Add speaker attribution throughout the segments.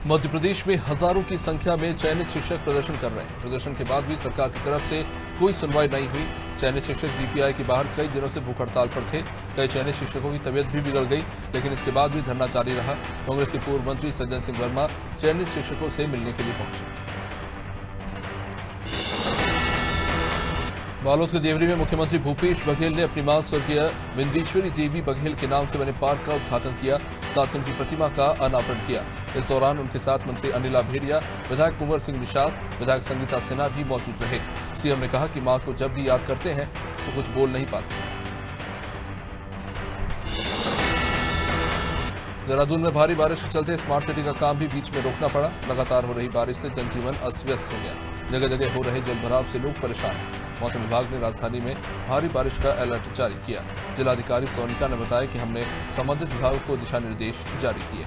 Speaker 1: मध्य प्रदेश में हजारों की संख्या में चयनित शिक्षक प्रदर्शन कर रहे हैं। प्रदर्शन के बाद भी सरकार की तरफ से कोई सुनवाई नहीं हुई। चयनित शिक्षक डीपीआई के बाहर कई दिनों से भूख हड़ताल पर थे। कई चयनित शिक्षकों की तबीयत भी बिगड़ गई, लेकिन इसके बाद भी धरना जारी रहा। कांग्रेस के पूर्व मंत्री सज्जन सिंह वर्मा चयनित शिक्षकों से मिलने के लिए पहुंचे। बालोद के देवरी में मुख्यमंत्री भूपेश बघेल ने अपनी मां स्वर्गीय विंदेश्वरी देवी बघेल के नाम से बने पार्क का उद्घाटन किया, साथ ही उनकी प्रतिमा का अनावरण किया। इस दौरान उनके साथ मंत्री अनिला भेड़िया, विधायक कुंवर सिंह निषाद, विधायक संगीता सिन्हा भी मौजूद रहे। सीएम ने कहा कि मां को जब भी याद करते हैं तो कुछ बोल नहीं पाते। देहरादून में भारी बारिश के चलते स्मार्ट सिटी का काम भी बीच में रोकना पड़ा। लगातार हो रही बारिश से जनजीवन अस्त व्यस्त हो गया। जगह जगह हो रहे जलभराव से लोग परेशान। मौसम विभाग ने राजधानी में भारी बारिश का अलर्ट जारी किया। जिलाधिकारी सोनिका ने बताया कि हमने संबंधित विभागों को दिशा निर्देश जारी किए।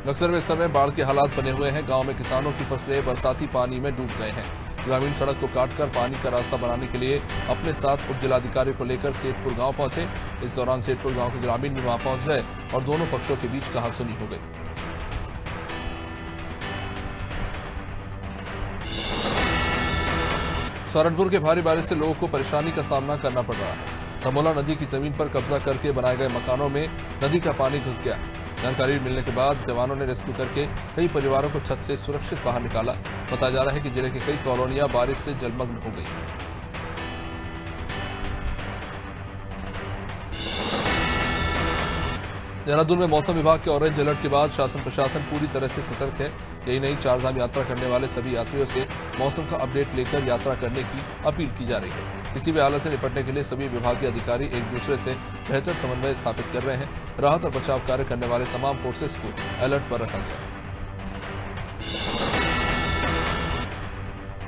Speaker 1: बक्सर में इस समय बाढ़ के हालात बने हुए हैं। गांव में किसानों की फसलें बरसाती पानी में डूब गए हैं। ग्रामीण सड़क को काटकर पानी का रास्ता बनाने के लिए अपने साथ उप जिलाधिकारी को लेकर सेठपुर गांव पहुंचे। इस दौरान सेठपुर गांव के ग्रामीण भी वहां पहुंच गए और दोनों पक्षों के बीच कहासुनी हो गई। सहारनपुर के भारी बारिश से लोगों को परेशानी का सामना करना पड़ रहा है। धमोला नदी की जमीन पर कब्जा करके बनाए गए मकानों में नदी का पानी घुस गया। जानकारी मिलने के बाद जवानों ने रेस्क्यू करके कई परिवारों को छत से सुरक्षित बाहर निकाला। बताया जा रहा है कि जिले की कई कॉलोनियां बारिश से जलमग्न हो गई। देहरादून में मौसम विभाग के ऑरेंज अलर्ट के बाद शासन प्रशासन पूरी तरह से सतर्क है। यही नहीं, चारधाम यात्रा करने वाले सभी यात्रियों से मौसम का अपडेट लेकर यात्रा करने की अपील की जा रही है। किसी भी हालत से निपटने के लिए सभी विभागीय अधिकारी एक दूसरे से बेहतर समन्वय स्थापित कर रहे हैं। राहत और बचाव कार्य करने वाले तमाम फोर्सेस को अलर्ट पर रखा गया है।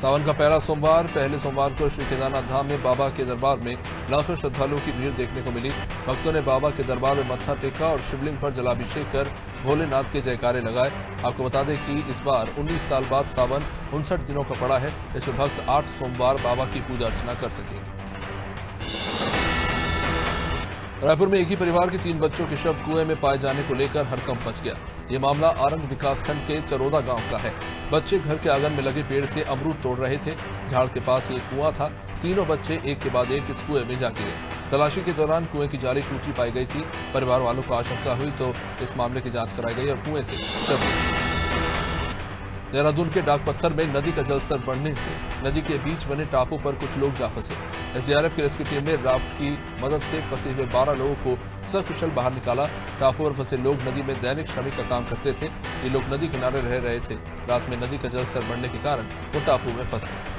Speaker 1: सावन का पहला सोमवार, पहले सोमवार को श्री केदारनाथ धाम में बाबा के दरबार में लाखों श्रद्धालुओं की भीड़ देखने को मिली। भक्तों ने बाबा के दरबार में मत्था टेका और शिवलिंग पर जलाभिषेक कर भोलेनाथ के जयकारे लगाए। आपको बता दें कि इस बार 19 साल बाद सावन 59 दिनों का पड़ा है। इसमें भक्त 8 सोमवार बाबा की पूजा अर्चना कर सकेंगे। रायपुर में एक ही परिवार के 3 बच्चों के शव कुएं में पाए जाने को लेकर हड़कंप मच गया। ये मामला आरंग विकासखंड के चरोदा गांव का है। बच्चे घर के आंगन में लगे पेड़ से अमरूद तोड़ रहे थे। झाड़ के पास एक कुआं था। तीनों बच्चे एक के बाद एक इस कुएं में जा गिरे। तलाशी के दौरान कुएं की जाली टूटी पाई गई थी। परिवार वालों को आशंका हुई तो इस मामले की जांच कराई गई और कुएं से शव। देहरादून के डाकपत्थर में नदी का जलस्तर बढ़ने से नदी के बीच बने टापू पर कुछ लोग जा फंसे। एसडीआरएफ की रेस्क्यू टीम ने राफ्ट की मदद से फंसे हुए 12 लोगों को सकुशल बाहर निकाला। टापू पर फंसे लोग नदी में दैनिक श्रमिक का काम करते थे। ये लोग नदी किनारे रह रहे थे। रात में नदी का जलस्तर बढ़ने के कारण वो टापू में फंस गए।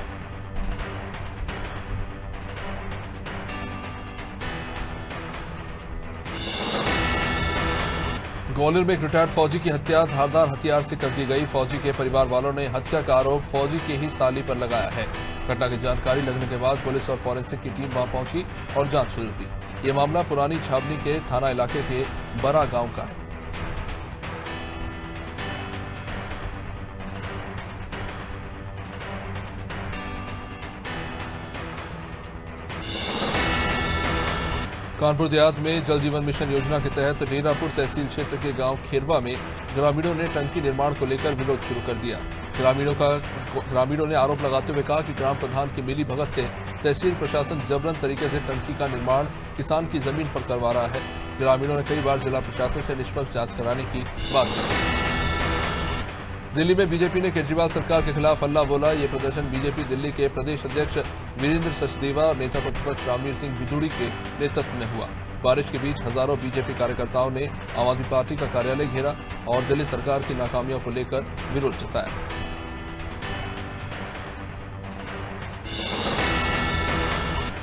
Speaker 1: ग्वालियर में एक रिटायर्ड फौजी की हत्या धारदार हथियार से कर दी गई। फौजी के परिवार वालों ने हत्या का आरोप फौजी के ही साली पर लगाया है। घटना की जानकारी लगने के बाद पुलिस और फॉरेंसिक की टीम वहां पहुंची और जांच शुरू हुई। यह मामला पुरानी छावनी के थाना इलाके के बरा गांव का है। कानपुर देहात में जल जीवन मिशन योजना के तहत डेरापुर तहसील क्षेत्र के गांव खेरवा में ग्रामीणों ने टंकी निर्माण को लेकर विरोध शुरू कर दिया। ग्रामीणों ने आरोप लगाते हुए कहा कि ग्राम प्रधान की मिली भगत से तहसील प्रशासन जबरन तरीके से टंकी का निर्माण किसान की जमीन पर करवा रहा है। ग्रामीणों ने कई बार जिला प्रशासन से निष्पक्ष जांच कराने की बात की। दिल्ली में बीजेपी ने केजरीवाल सरकार के खिलाफ हल्ला बोला। ये प्रदर्शन बीजेपी दिल्ली के प्रदेश अध्यक्ष वीरेंद्र सचदेवा और नेता प्रतिपक्ष रामवीर सिंह बिधूड़ी के नेतृत्व में हुआ। बारिश के बीच हजारों बीजेपी कार्यकर्ताओं ने आम आदमी पार्टी का कार्यालय घेरा और दिल्ली सरकार की नाकामियों को लेकर विरोध जताया।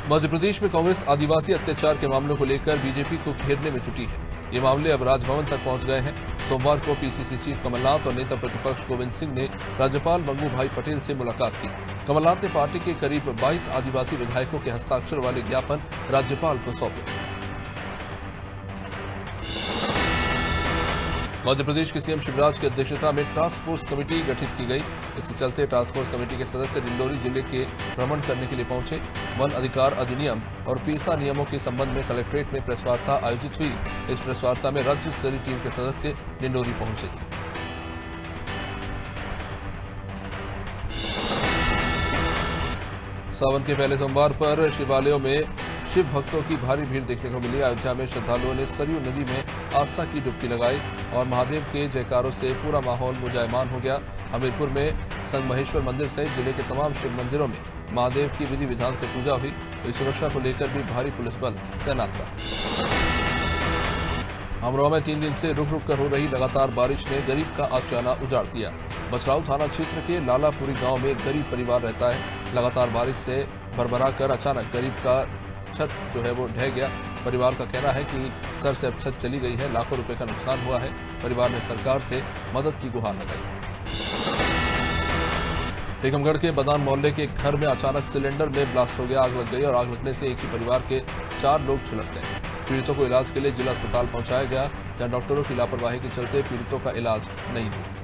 Speaker 1: मध्य प्रदेश में कांग्रेस आदिवासी अत्याचार के मामलों को लेकर बीजेपी को घेरने में जुटी है। ये मामले अब राजभवन तक पहुंच गए हैं। सोमवार को पीसीसी चीफ कमलनाथ और नेता प्रतिपक्ष गोविंद सिंह ने राज्यपाल मंगू भाई पटेल से मुलाकात की। कमलनाथ ने पार्टी के करीब 22 आदिवासी विधायकों के हस्ताक्षर वाले ज्ञापन राज्यपाल को सौंपे। मध्य प्रदेश के सीएम शिवराज की अध्यक्षता में टास्क फोर्स कमेटी गठित की गई। इसके चलते टास्क फोर्स कमेटी के सदस्य डिंडोरी जिले के भ्रमण करने के लिए पहुंचे। वन अधिकार अधिनियम और पेसा नियमों के संबंध में कलेक्ट्रेट में प्रेस वार्ता आयोजित हुई। इस प्रेस वार्ता में राज्य स्तरीय टीम के सदस्य डिंडोरी पहुंचे थे। सावन के पहले सोमवार पर शिवालयों में शिव भक्तों की भारी भीड़ देखने को मिली। अयोध्या में श्रद्धालुओं ने सरयू नदी में आस्था की डुबकी लगाई और महादेव के जयकारों से पूरा माहौल मुजायमान हो गया। हमीरपुर में संगमहेश्वर मंदिर सहित जिले के तमाम शिव मंदिरों में महादेव की विधि विधान से पूजा हुई। इस सुरक्षा को लेकर भी भारी पुलिस बल तैनात रहा। अमरोहा में 3 दिन से रुक रुक कर हो रही लगातार बारिश ने गरीब का आशियाना उजाड़ दिया। बछराऊ थाना क्षेत्र के लालापुरी गांव में गरीब परिवार रहता है। लगातार बारिश से भरभरा कर अचानक गरीब का छत जो है वो ढह गया। परिवार का कहना है कि सर से अब छत चली गई है, लाखों रुपए का नुकसान हुआ है। परिवार ने सरकार से मदद की गुहार लगाई। टीकमगढ़ के बदान मोहल्ले के घर में अचानक सिलेंडर में ब्लास्ट हो गया। आग लग गई और आग लगने से एक ही परिवार के 4 लोग झुलस गए। पीड़ितों को इलाज के लिए जिला अस्पताल पहुंचाया गया, जहां डॉक्टरों की लापरवाही के चलते पीड़ितों का इलाज नहीं हुआ।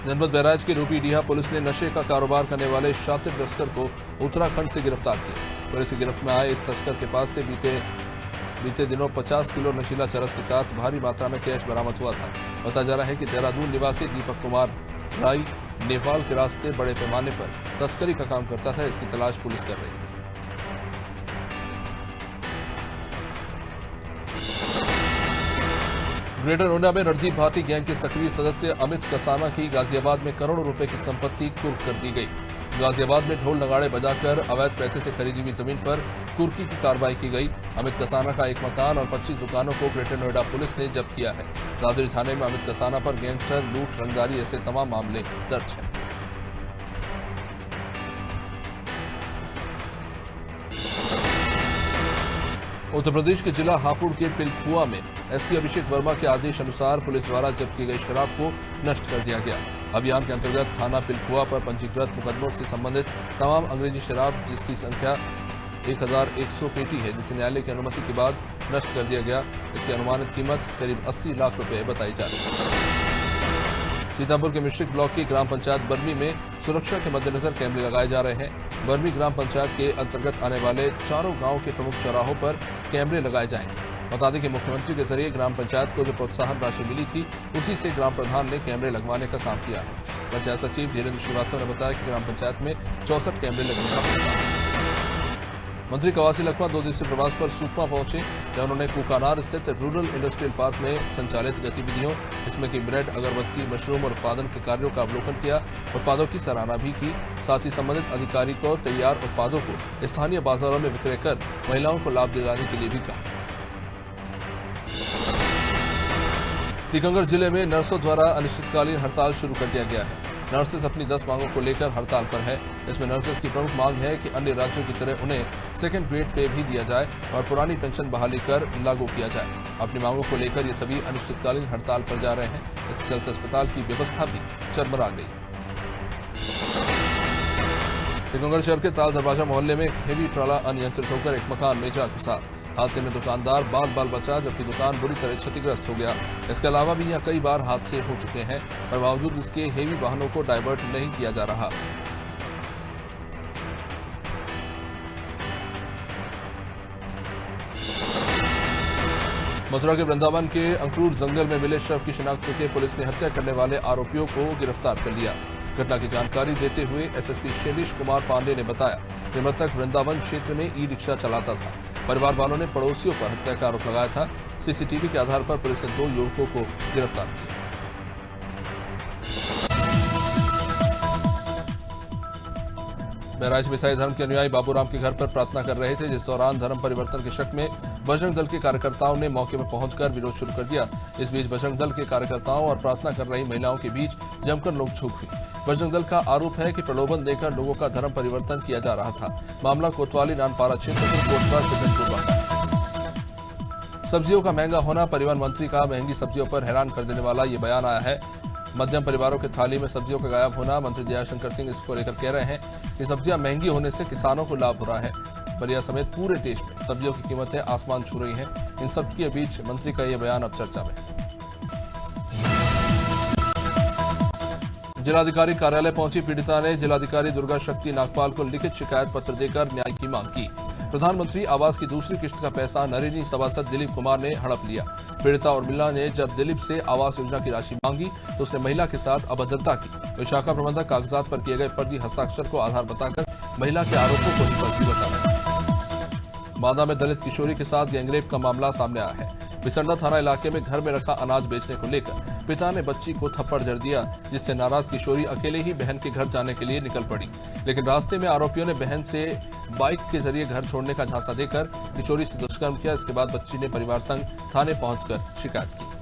Speaker 1: जनपद बहराइच के रूपीडीहा पुलिस ने नशे का कारोबार करने वाले शातिर तस्कर को उत्तराखंड से गिरफ्तार किया। पुलिस की गिरफ्त में आए इस तस्कर के पास से बीते दिनों 50 किलो नशीला चरस के साथ भारी मात्रा में कैश बरामद हुआ था। बताया जा रहा है कि देहरादून निवासी दीपक कुमार राय नेपाल के रास्ते बड़े पैमाने पर तस्करी का काम करता था। इसकी तलाश पुलिस कर रही थी। ग्रेटर नोएडा में रणदीप भाटी गैंग के सक्रिय सदस्य अमित कसाना की गाजियाबाद में करोड़ों रुपए की संपत्ति कुर्क कर दी गई। गाजियाबाद में ढोल नगाड़े बजाकर अवैध पैसे से खरीदी हुई जमीन पर कुर्की की कार्रवाई की गई। अमित कसाना का एक मकान और 25 दुकानों को ग्रेटर नोएडा पुलिस ने जब्त किया है। दादरी थाने में अमित कसाना पर गैंगस्टर, लूट, रंगदारी ऐसे तमाम मामले दर्ज हैं। उत्तर प्रदेश के जिला हापुड़ के पिलखुआ में एसपी अभिषेक वर्मा के आदेश अनुसार पुलिस द्वारा जब्त की गई शराब को नष्ट कर दिया गया। अभियान के अंतर्गत थाना पिलखुआ पर पंजीकृत मुकदमों से संबंधित तमाम अंग्रेजी शराब, जिसकी संख्या 1100 पेटी है, जिसे न्यायालय की अनुमति के बाद नष्ट कर दिया गया। इसकी अनुमानित कीमत करीब 80 लाख रुपए बताई जा रही है। सीतापुर के मिश्रिक ब्लॉक की ग्राम पंचायत बर्मी में सुरक्षा के मद्देनजर कैमरे लगाए जा रहे हैं। बर्मी ग्राम पंचायत के अंतर्गत आने वाले चारों गांव के प्रमुख चौराहों पर कैमरे लगाए जाएंगे। बता दें कि मुख्यमंत्री के जरिए ग्राम पंचायत को जो प्रोत्साहन राशि मिली थी, उसी से ग्राम प्रधान ने कैमरे लगवाने का काम किया है। पंचायत सचिव धीरेन्द्र श्रीवास्तव ने बताया कि ग्राम पंचायत में 64 कैमरे लगने का प्रस्ताव है। मंत्री कवासी लखमा 2 दिवसीय प्रवास पर सुकमा पहुंचे, जहां उन्होंने कुकानार स्थित रूरल इंडस्ट्रियल पार्क में संचालित गतिविधियों, इसमें कि ब्रेड, अगरबत्ती, मशरूम और उत्पादन के कार्यों का अवलोकन किया। उत्पादों की सराहना भी की। साथ ही संबंधित अधिकारी को तैयार उत्पादों को स्थानीय बाजारों में विक्रय कर महिलाओं को लाभ दिलाने के लिए भी कहा। टीकमगढ़ जिले में नर्सों द्वारा अनिश्चितकालीन हड़ताल शुरू कर दिया गया है। नर्सेस अपनी 10 मांगों को लेकर हड़ताल पर है। इसमें नर्सेस की प्रमुख मांग है कि अन्य राज्यों की तरह उन्हें सेकंड ग्रेड पे भी दिया जाए और पुरानी पेंशन बहाली कर लागू किया जाए। अपनी मांगों को लेकर ये सभी अनिश्चितकालीन हड़ताल पर जा रहे हैं। इसके चलते अस्पताल की व्यवस्था भी चरमरा गई। टीकमगढ़ शहर के ताल दरवाजा मोहल्ले में एक हेवी ट्राला अनियंत्रित होकर एक मकान में जा घुसा। हादसे में दुकानदार बाल बचा, जबकि दुकान बुरी तरह क्षतिग्रस्त हो गया। इसके अलावा भी यहाँ कई बार हादसे हो चुके हैं, पर बावजूद इसके हेवी वाहनों को डाइवर्ट नहीं किया जा रहा। मथुरा के वृंदावन के अंकुर जंगल में मिले शव की शिनाख्त करके पुलिस ने हत्या करने वाले आरोपियों को गिरफ्तार कर लिया। घटना की जानकारी देते हुए एसएसपी शैलेश कुमार पांडे ने बताया कि मृतक वृंदावन क्षेत्र में ई रिक्शा चलाता था। परिवार वालों ने पड़ोसियों पर हत्या का आरोप लगाया था। सीसीटीवी के आधार पर पुलिस ने 2 युवकों को गिरफ्तार किया। बहराइच में ईसाई धर्म के अनुयायी बाबूराम के घर पर प्रार्थना कर रहे थे, जिस दौरान धर्म परिवर्तन के शक में बजरंग दल के कार्यकर्ताओं ने मौके पर पहुंचकर विरोध शुरू कर दिया। इस बीच बजरंग दल के कार्यकर्ताओं और प्रार्थना कर रही महिलाओं के बीच जमकर नोकझोंक हुई। बजरंग दल का आरोप है कि प्रलोभन देकर लोगों का धर्म परिवर्तन किया जा रहा था। मामला कोतवाली नानपारा क्षेत्र के कोटवा चिकनपुर का। सब्जियों का महंगा होना, परिवहन मंत्री का महंगी सब्जियों पर हैरान कर देने वाला ये बयान आया है। मध्यम परिवारों के थाली में सब्जियों का गायब होना, मंत्री दयाशंकर सिंह इसको लेकर कह रहे हैं कि सब्जियां महंगी होने से किसानों को लाभ हो रहा है। बलिया समेत पूरे देश में सब्जियों की कीमतें आसमान छू रही हैं। इन सब के बीच मंत्री का यह बयान अब चर्चा में। जिलाधिकारी कार्यालय पहुंची पीड़िता ने जिलाधिकारी दुर्गा शक्ति नागपाल को लिखित शिकायत पत्र देकर न्याय की मांग की। प्रधानमंत्री आवास की दूसरी किश्त का पैसा नरेनी सभासद दिलीप कुमार ने हड़प लिया। पीड़िता उर्मिला ने जब दिलीप से आवास योजना की राशि मांगी तो उसने महिला के साथ अभद्रता की। विशाखा प्रबंधक कागजात पर किए गए फर्जी हस्ताक्षर को आधार बताकर महिला के आरोपों को ही फर्जी बताया। बांदा में दलित किशोरी के साथ गैंगरेप का मामला सामने आया है। बिसंडा थाना इलाके में घर में रखा अनाज बेचने को लेकर पिता ने बच्ची को थप्पड़ जड़ दिया, जिससे नाराज किशोरी अकेले ही बहन के घर जाने के लिए निकल पड़ी। लेकिन रास्ते में आरोपियों ने बहन से बाइक के जरिए घर छोड़ने का झांसा देकर किशोरी से दुष्कर्म किया। इसके बाद बच्ची ने परिवार संग थाने पहुंचकर शिकायत की।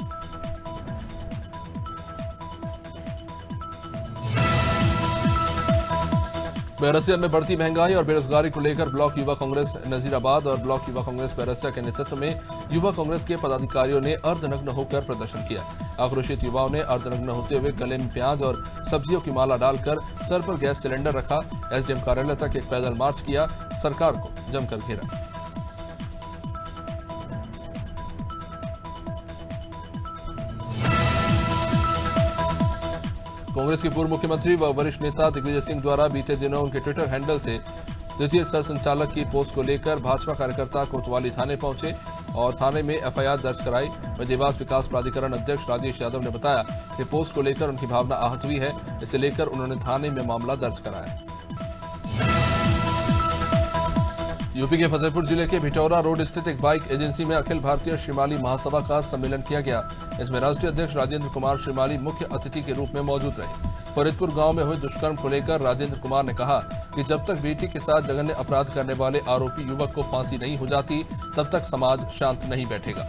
Speaker 1: बैरसिया में बढ़ती महंगाई और बेरोजगारी को लेकर ब्लॉक युवा कांग्रेस नजीराबाद और ब्लॉक युवा कांग्रेस बैरसिया के नेतृत्व में युवा कांग्रेस के पदाधिकारियों ने अर्धनग्न होकर प्रदर्शन किया। आक्रोशित युवाओं ने अर्धनग्न होते हुए गले में प्याज और सब्जियों की माला डालकर सर पर गैस सिलेंडर रखा। एसडीएम कार्यालय तक एक पैदल मार्च किया, सरकार को जमकर घेरा। कांग्रेस के पूर्व मुख्यमंत्री व वरिष्ठ नेता दिग्विजय सिंह द्वारा बीते दिनों उनके ट्विटर हैंडल से द्वितीय सह संचालक की पोस्ट को लेकर भाजपा कार्यकर्ता कोतवाली थाने पहुंचे और थाने में एफआईआर दर्ज कराई। वह देवास विकास प्राधिकरण अध्यक्ष राजेश यादव ने बताया कि पोस्ट को लेकर उनकी भावना आहत हुई है। इसे लेकर उन्होंने थाने में मामला दर्ज कराया। यूपी के फतेहपुर जिले के भिटौरा रोड स्थित एक बाइक एजेंसी में अखिल भारतीय श्रीमाली महासभा का सम्मेलन किया गया। इसमें राष्ट्रीय अध्यक्ष राजेंद्र कुमार श्रीमाली मुख्य अतिथि के रूप में मौजूद रहे। फरीदपुर गांव में हुए दुष्कर्म को लेकर राजेंद्र कुमार ने कहा कि जब तक बेटी के साथ जघन्य अपराध करने वाले आरोपी युवक को फांसी नहीं हो जाती तब तक समाज शांत नहीं बैठेगा।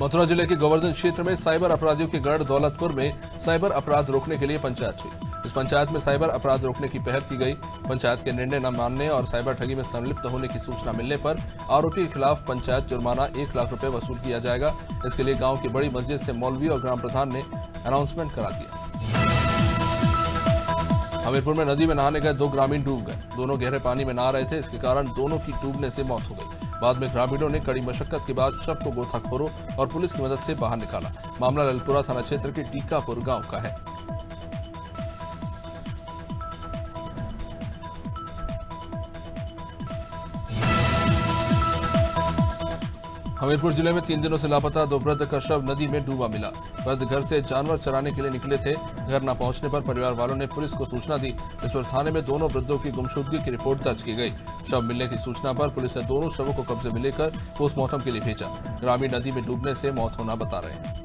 Speaker 1: मथुरा जिले के गोवर्धन क्षेत्र में साइबर अपराधियों के गढ़ दौलतपुर में साइबर अपराध रोकने के लिए पंचायत हुई। इस पंचायत में साइबर अपराध रोकने की पहल की गई। पंचायत के निर्णय न मानने और साइबर ठगी में संलिप्त होने की सूचना मिलने पर आरोपी के खिलाफ पंचायत जुर्माना 1 लाख रुपए वसूल किया जाएगा। इसके लिए गांव की बड़ी मस्जिद से मौलवी और ग्राम प्रधान ने अनाउंसमेंट करा दिया। हमीरपुर में नदी में नहाने गए 2 ग्रामीण डूब गए। दोनों गहरे पानी में नहा रहे थे। इसके कारण दोनों की डूबने से मौत हो गई। बाद में ग्रामीणों ने कड़ी मशक्कत के बाद शव को गोताखोरों और पुलिस की मदद से बाहर निकाला। मामला ललपुरा थाना क्षेत्र के टीकापुर गांव का है। हमीरपुर जिले में 3 दिनों से लापता 2 वृद्ध का शव नदी में डूबा मिला। वृद्ध घर से जानवर चराने के लिए निकले थे। घर न पहुंचने पर परिवार वालों ने पुलिस को सूचना दी। इस पर थाने में दोनों वृद्धों की गुमशुदगी की रिपोर्ट दर्ज की गई। शव मिलने की सूचना पर पुलिस ने दोनों शवों को कब्जे में लेकर पोस्टमार्टम के लिए भेजा। ग्रामीण नदी में डूबने से मौत होना बता रहे हैं।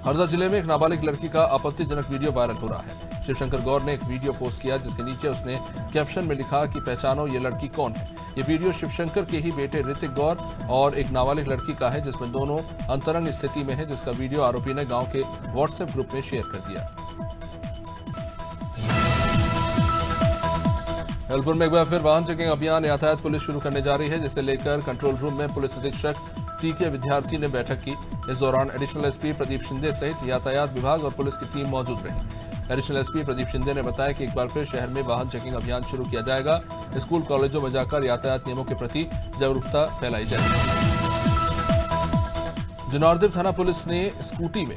Speaker 1: हरदा जिले में एक नाबालिग लड़की का आपत्तिजनक वीडियो वायरल हो रहा है। शिवशंकर गौर ने एक वीडियो पोस्ट किया जिसके नीचे उसने कैप्शन में लिखा कि पहचानो ये लड़की कौन है। ये वीडियो शिवशंकर के ही बेटे ऋतिक गौर और एक नाबालिग लड़की का है जिसमें दोनों अंतरंग स्थिति में है, जिसका वीडियो आरोपी ने गांव के व्हाट्सएप ग्रुप में शेयर कर दिया। जबलपुर में एक बार फिर वाहन चेकिंग अभियान यातायात पुलिस शुरू करने जा रही है, जिसे लेकर कंट्रोल रूम में पुलिस अधीक्षक टीके विद्यार्थी ने बैठक की। इस दौरान एडिशनल एसपी प्रदीप शिंदे सहित यातायात विभाग और पुलिस की टीम मौजूद रही। एडिशनल एसपी प्रदीप शिंदे ने बताया कि एक बार फिर शहर में वाहन चेकिंग अभियान शुरू किया जाएगा। स्कूल कॉलेजों में जाकर यातायात नियमों के प्रति जागरूकता फैलाई जाएगी। जनार्देव थाना पुलिस ने स्कूटी में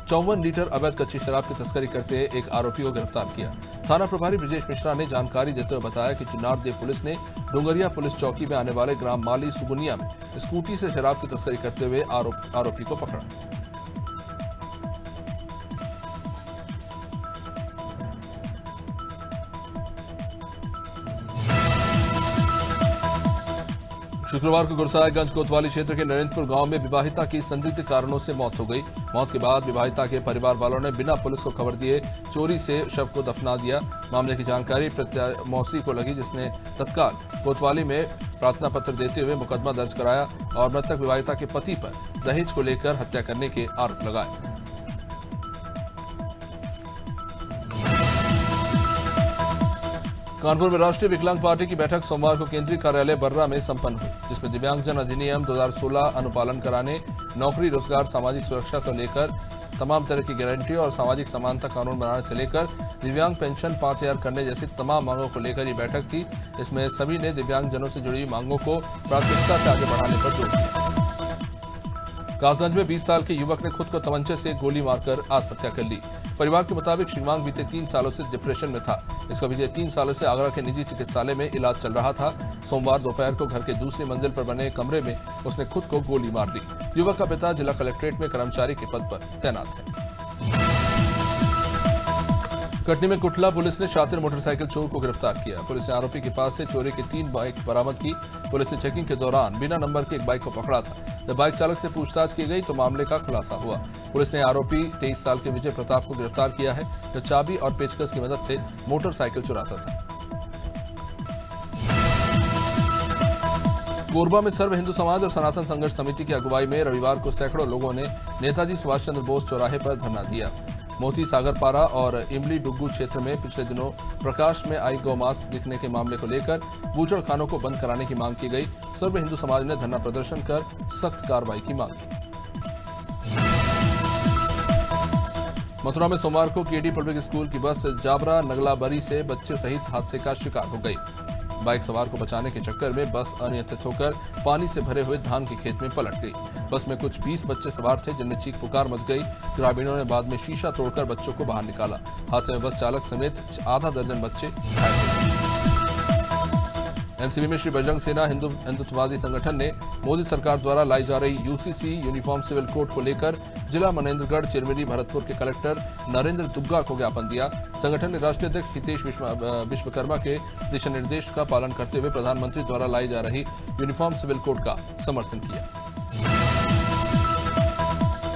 Speaker 1: 54 लीटर अवैध कच्ची शराब की तस्करी करते एक आरोपी को गिरफ्तार किया। थाना प्रभारी ब्रजेश मिश्रा ने जानकारी देते हुए बताया कि जुनारदेव पुलिस ने डोंगरिया पुलिस चौकी में आने वाले ग्राम माली सुगुनिया में स्कूटी से शराब की तस्करी करते हुए आरोपी को पकड़ा। शुक्रवार को गुरसायगंज कोतवाली क्षेत्र के नरेंद्रपुर गांव में विवाहिता की संदिग्ध कारणों से मौत हो गई। मौत के बाद विवाहिता के परिवार वालों ने बिना पुलिस को खबर दिए चोरी से शव को दफना दिया। मामले की जानकारी मौसी को लगी, जिसने तत्काल कोतवाली में प्रार्थना पत्र देते हुए मुकदमा दर्ज कराया और मृतक विवाहिता के पति पर दहेज को लेकर हत्या करने के आरोप लगाए। कानपुर में राष्ट्रीय विकलांग पार्टी की बैठक सोमवार को केंद्रीय कार्यालय बर्रा में संपन्न हुई, जिसमें दिव्यांगजन अधिनियम 2016 अनुपालन कराने, नौकरी, रोजगार, सामाजिक सुरक्षा को लेकर तमाम तरह की गारंटी और सामाजिक समानता कानून बनाने से लेकर दिव्यांग पेंशन 5,000 करने जैसी तमाम मांगों को लेकर ये बैठक थी। इसमें सभी ने दिव्यांगजनों से जुड़ी मांगों को प्राथमिकता से आगे बढ़ाने पर जोर दिया। कासगंज में 20 साल के युवक ने खुद को तमंचे से गोली मारकर आत्महत्या कर ली। परिवार के मुताबिक श्रीमांग बीते 3 सालों से डिप्रेशन में था। इसका बीते 3 सालों से आगरा के निजी चिकित्सालय में इलाज चल रहा था। सोमवार दोपहर को घर के दूसरी मंजिल पर बने कमरे में उसने खुद को गोली मार दी। युवक का पिता जिला कलेक्ट्रेट में कर्मचारी के पद पर तैनात है। कटनी में कुटला पुलिस ने शातिर मोटरसाइकिल चोर को गिरफ्तार किया। पुलिस ने आरोपी के पास से चोरी की 3 बाइक बरामद की। पुलिस ने चेकिंग के दौरान बिना नंबर के एक बाइक को पकड़ा था। जब बाइक चालक से पूछताछ की गई तो मामले का खुलासा हुआ। पुलिस ने आरोपी 23 साल के विजय प्रताप को गिरफ्तार किया है, जो चाबी और पेचकस की मदद से मोटरसाइकिल चुराता था। कोरबा में सर्व हिंदू समाज और सनातन संघर्ष समिति की अगुवाई में रविवार को सैकड़ों लोगों ने नेताजी सुभाष चंद्र बोस चौराहे पर धरना दिया। मोती सागरपारा और इमली डुग्गू क्षेत्र में पिछले दिनों प्रकाश में आई गौमांस दिखने के मामले को लेकर बूचड़खानों को बंद कराने की मांग की गई। सर्व हिंदू समाज ने धरना प्रदर्शन कर सख्त कार्रवाई की मांग की। मथुरा में सोमवार को केडी पब्लिक स्कूल की बस जाबरा नगलाबरी से बच्चे सहित हादसे का शिकार हो गई। बाइक सवार को बचाने के चक्कर में बस अनियंत्रित होकर पानी से भरे हुए धान के खेत में पलट गई। बस में कुछ 20 बच्चे सवार थे, जिनमें चीख पुकार मच गई। ग्रामीणों ने बाद में शीशा तोड़कर बच्चों को बाहर निकाला। हादसे में बस चालक समेत आधा दर्जन बच्चे घायल हो गए। एमसीबी में श्री बजरंग सेना हिंदुत्ववादी संगठन ने मोदी सरकार द्वारा लाई जा रही यूसीसी यूनिफॉर्म सिविल कोड को लेकर जिला मनेन्द्रगढ़ चिरमिरी भरतपुर के कलेक्टर नरेंद्र दुग्गा को ज्ञापन दिया। संगठन ने राष्ट्रीय अध्यक्ष हितेश विश्वकर्मा के दिशा निर्देश का पालन करते हुए प्रधानमंत्री द्वारा लाई जा रही यूनिफॉर्म सिविल कोड का समर्थन किया।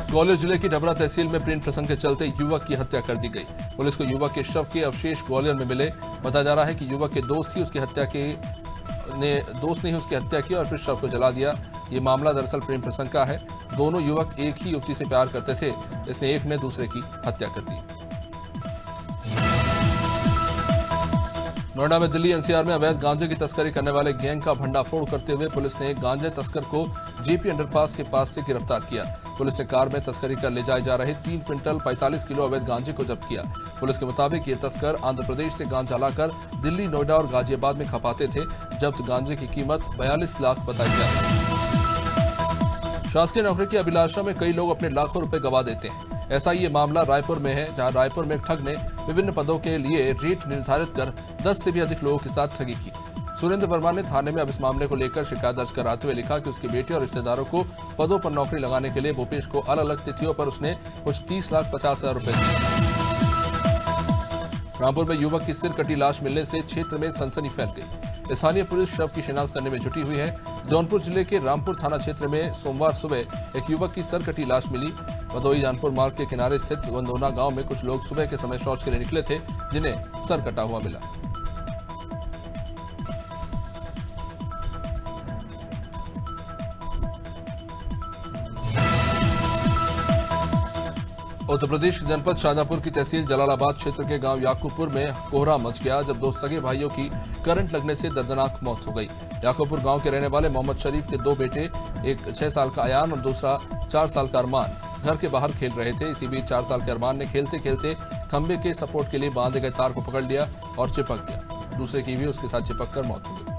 Speaker 1: ग्वालियर जिले की डबरा तहसील में प्रेम प्रसंग के चलते युवक की हत्या कर दी गई। पुलिस को युवक के शव के अवशेष ग्वालियर में मिले। बताया जा रहा है कि युवक के दोस्त ही उसकी हत्या की और फिर शव को जला दिया। ये मामला दरअसल प्रेम प्रसंग का है। दोनों युवक एक ही युवती से प्यार करते थे, इसलिए एक ने दूसरे की हत्या कर दी। नोएडा में दिल्ली एनसीआर में अवैध गांजे की तस्करी करने वाले गैंग का भंडाफोड़ करते हुए पुलिस ने एक गांजे तस्कर को जेपी अंडरपास के पास से गिरफ्तार किया। पुलिस ने कार में तस्करी कर ले जाए जा रहे 3 क्विंटल 45 किलो अवैध गांजे को जब्त किया। पुलिस के मुताबिक ये तस्कर आंध्र प्रदेश से गांजा लाकर दिल्ली, नोएडा और गाजियाबाद में खपाते थे। जब्त गांजे की कीमत 42 लाख बताई जा रही है। शासकीय नौकरी की अभिलाषा में कई लोग अपने लाखों रुपए गंवा देते हैं। ऐसा ही ये मामला रायपुर में है, जहां रायपुर में ठग ने विभिन्न पदों के लिए रेट निर्धारित कर 10 से भी अधिक लोगों के साथ ठगी की। सुरेंद्र वर्मा ने थाने में अब इस मामले को लेकर शिकायत दर्ज कराते हुए लिखा कि उसके बेटे और रिश्तेदारों को पदों पर नौकरी लगाने के लिए भूपेश को अलग अलग तिथियों पर उसने कुछ 30,50,000 रुपए दिए। रामपुर में युवक की सिर कटी लाश मिलने से क्षेत्र में सनसनी फैल गई। स्थानीय पुलिस शव की शिनाख्त करने में जुटी हुई है। जौनपुर जिले के रामपुर थाना क्षेत्र में सोमवार सुबह एक युवक की सर कटी लाश मिली। भदोई जानपुर मार्ग के किनारे स्थित वंदोना गांव में कुछ लोग सुबह के समय शौच के लिए निकले थे, जिन्हें सर कटा हुआ मिला। उत्तर प्रदेश जनपद शाजापुर की तहसील जलालाबाद क्षेत्र के गांव याकूबपुर में कोहरा मच गया, जब 2 सगे भाइयों की करंट लगने से दर्दनाक मौत हो गई। याकूबपुर गांव के रहने वाले मोहम्मद शरीफ के 2 बेटे, एक 6 साल का अयान और दूसरा 4 साल का अरमान, घर के बाहर खेल रहे थे। इसी बीच 4 साल के अरमान ने खेलते खेलते खंबे के सपोर्ट के लिए बांधे गए तार को पकड़ लिया और चिपक गया। दूसरे की भी उसके साथ चिपक कर मौत हो गई।